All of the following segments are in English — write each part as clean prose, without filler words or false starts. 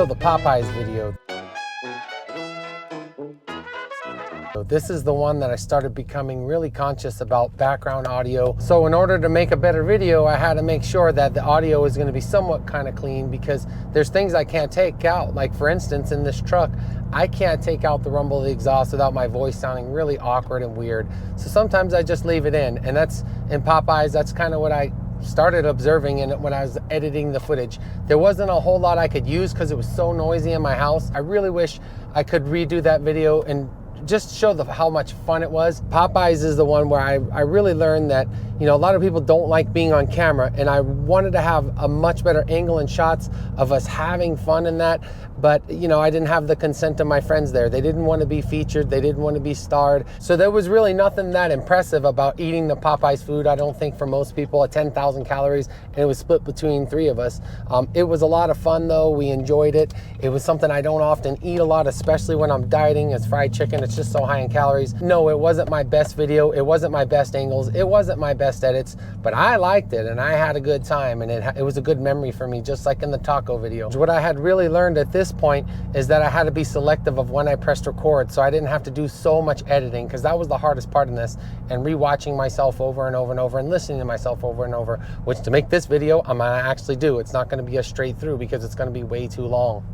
So the Popeyes video. This is the one that I started becoming really conscious about background audio. So in order to make a better video, I had to make sure that the audio is going to be somewhat kind of clean, because there's things I can't take out. Like for instance, in this truck, I can't take out the rumble of the exhaust without my voice sounding really awkward and weird. So sometimes I just leave it in. And that's in Popeyes, that's kind of what I started observing in it when I was editing the footage. There wasn't a whole lot I could use because it was so noisy in my house. I really wish I could redo that video and just show how much fun it was. Popeyes is the one where I really learned that, you know, a lot of people don't like being on camera, and I wanted to have a much better angle and shots of us having fun in that. But, you know, I didn't have the consent of my friends there. They didn't want to be featured. They didn't want to be starred. So there was really nothing that impressive about eating the Popeyes food. I don't think for most people, at 10,000 calories, and it was split between 3 of us. It was a lot of fun though. We enjoyed it. It was something I don't often eat a lot, especially when I'm dieting. It's fried chicken. It's just so high in calories. No, it wasn't my best video. It wasn't my best angles. It wasn't my best edits, but I liked it and I had a good time, and it was a good memory for me, just like in the taco video. What I had really learned at this point is that I had to be selective of when I pressed record, so I didn't have to do so much editing, because that was the hardest part in this, and rewatching myself over and over and over and listening to myself over and over, which to make this video I'm gonna actually do. It's not gonna be a straight through because it's gonna be way too long.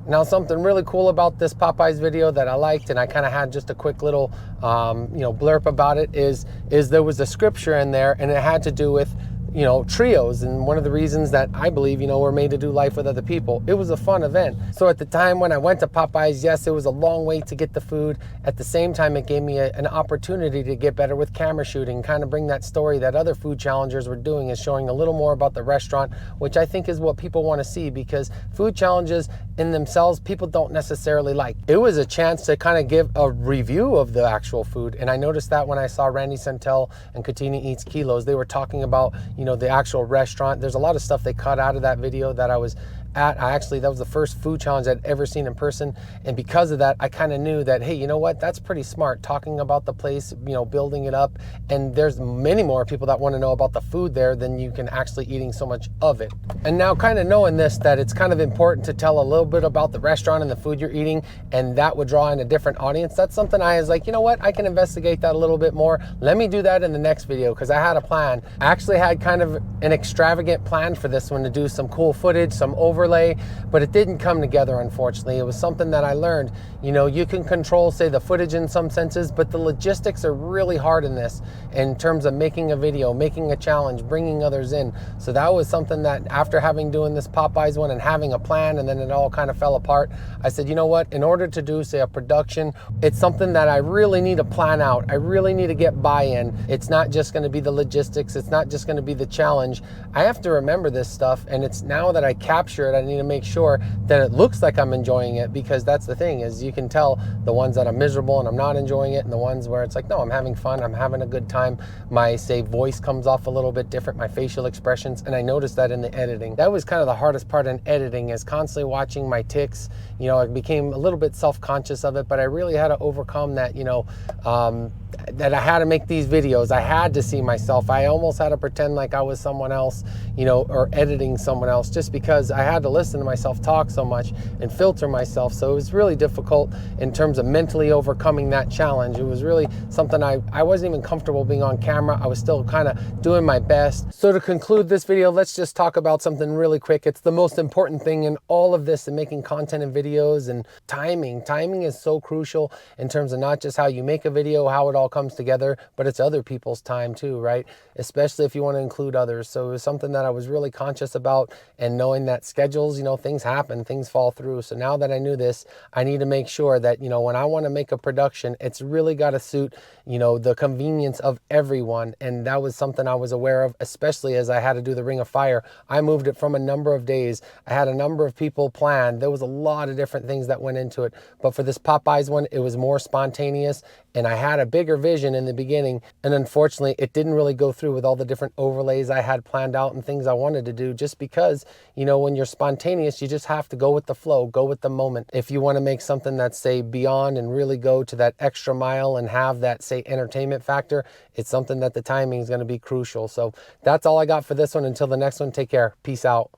Now, something really cool about this Popeyes video that I liked, and I kind of had just a quick little blurb about it, is there was a scripture in there, and it had to do with, you know, trios, and one of the reasons that I believe, you know, we're made to do life with other people. It was a fun event. So at the time when I went to Popeyes, yes, it was a long wait to get the food. At the same time, it gave me an opportunity to get better with camera shooting, kind of bring that story that other food challengers were doing, is showing a little more about the restaurant, which I think is what people want to see, because food challenges in themselves, people don't necessarily like. It was a chance to kind of give a review of the actual food, and I noticed that when I saw Randy Santel and Katina Eats Kilos, they were talking about, you know, the actual restaurant. There's a lot of stuff they cut out of that video that I was at. That was the first food challenge I'd ever seen in person, and because of that, I kind of knew that, hey, you know what, that's pretty smart, talking about the place, you know, building it up, and there's many more people that want to know about the food there than you can actually eating so much of it. And now, kind of knowing this, that it's kind of important to tell a little bit about the restaurant and the food you're eating, and that would draw in a different audience. That's something I was like, you know what, I can investigate that a little bit more. Let me do that in the next video, because I had a plan. I actually had kind of an extravagant plan for this one, to do some cool footage, some overlay, but it didn't come together, unfortunately. It was something that I learned. You know, you can control, say, the footage in some senses, but the logistics are really hard in this, in terms of making a video, making a challenge, bringing others in. So that was something that, after having doing this Popeyes one and having a plan, and then it all kind of fell apart, I said, you know what, in order to do, say, a production, it's something that I really need to plan out. I really need to get buy-in. It's not just going to be the logistics. It's not just going to be the challenge. I have to remember this stuff, and it's now that I capture it, I need to make sure that it looks like I'm enjoying it, because that's the thing, is you can tell the ones that I'm miserable and I'm not enjoying it, and the ones where it's like, no, I'm having fun, I'm having a good time. My, say, voice comes off a little bit different, my facial expressions, and I noticed that in the editing. That was kind of the hardest part in editing, is constantly watching my tics. You know, I became a little bit self-conscious of it, but I really had to overcome that, you know, that I had to make these videos. I had to see myself. I almost had to pretend like I was someone else, you know, or editing someone else, just because I had to listen to myself talk so much and filter myself. So it was really difficult in terms of mentally overcoming that challenge. It was really something I wasn't even comfortable being on camera. I was still kind of doing my best. So to conclude this video, let's just talk about something really quick. It's the most important thing in all of this, in making content and videos, and timing. Timing is so crucial in terms of not just how you make a video, how it all comes together, but it's other people's time too, right? Especially if you want to include others. So it was something that I was really conscious about, and knowing that schedules, you know, things happen, things fall through. So now that I knew this, I need to make sure that, you know, when I want to make a production, it's really got to suit, you know, the convenience of everyone. And that was something I was aware of, especially as I had to do the Ring of Fire. I moved it from a number of days. I had a number of people planned. There was a lot of different things that went into it. But for this Popeyes one, it was more spontaneous, and I had a bigger vision in the beginning, and unfortunately it didn't really go through with all the different overlays I had planned out and things I wanted to do, just because, you know, when you're spontaneous, you just have to go with the flow, go with the moment. If you want to make something that's, say, beyond and really go to that extra mile and have that, say, entertainment factor, it's something that the timing is going to be crucial. So that's all I got for this one. Until the next one, take care. Peace out.